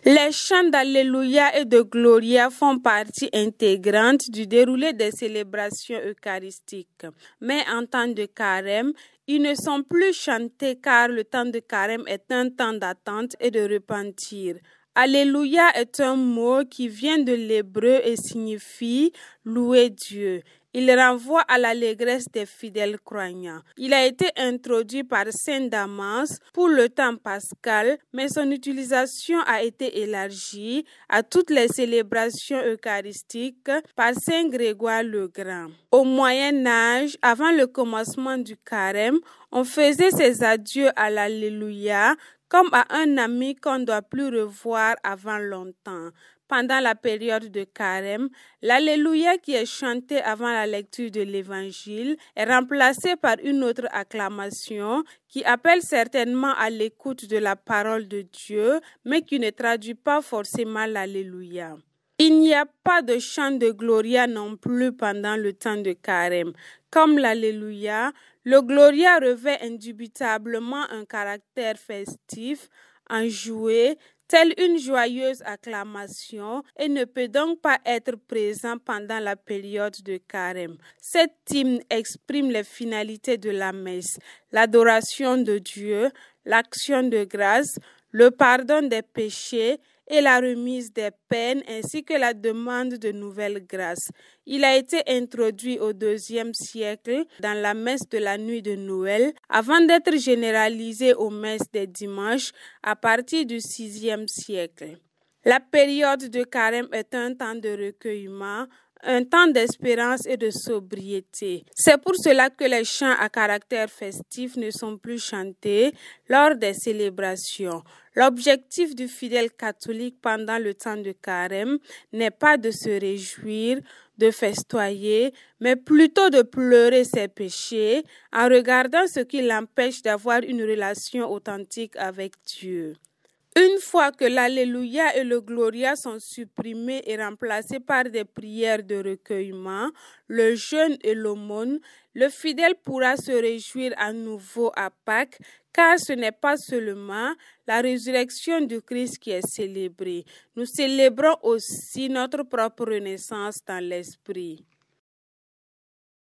Les chants d'Alléluia et de Gloria font partie intégrante du déroulé des célébrations eucharistiques. Mais en temps de carême, ils ne sont plus chantés car le temps de carême est un temps d'attente et de repentir. Alléluia est un mot qui vient de l'hébreu et signifie louer Dieu. Il renvoie à l'allégresse des fidèles croyants. Il a été introduit par saint Damas pour le temps pascal, mais son utilisation a été élargie à toutes les célébrations eucharistiques par saint Grégoire le Grand. Au Moyen Âge, avant le commencement du carême, on faisait ses adieux à l'Alléluia comme à un ami qu'on ne doit plus revoir avant longtemps. Pendant la période de carême, l'Alléluia qui est chanté avant la lecture de l'Évangile est remplacé par une autre acclamation qui appelle certainement à l'écoute de la parole de Dieu, mais qui ne traduit pas forcément l'Alléluia. Il n'y a pas de chant de Gloria non plus pendant le temps de carême. Comme l'Alléluia, le Gloria revêt indubitablement un caractère festif, enjoué, telle une joyeuse acclamation et ne peut donc pas être présent pendant la période de carême. Cet hymne exprime les finalités de la messe, l'adoration de Dieu, l'action de grâce, le pardon des péchés et la remise des peines ainsi que la demande de nouvelles grâces. Il a été introduit au IIe siècle dans la messe de la nuit de Noël avant d'être généralisé aux messes des dimanches à partir du VIe siècle. La période de carême est un temps de recueillement, un temps d'espérance et de sobriété. C'est pour cela que les chants à caractère festif ne sont plus chantés lors des célébrations. L'objectif du fidèle catholique pendant le temps de carême n'est pas de se réjouir, de festoyer, mais plutôt de pleurer ses péchés en regardant ce qui l'empêche d'avoir une relation authentique avec Dieu. Une fois que l'Alléluia et le Gloria sont supprimés et remplacés par des prières de recueillement, le jeûne et l'aumône, le fidèle pourra se réjouir à nouveau à Pâques, car ce n'est pas seulement la résurrection du Christ qui est célébrée. Nous célébrons aussi notre propre renaissance dans l'esprit.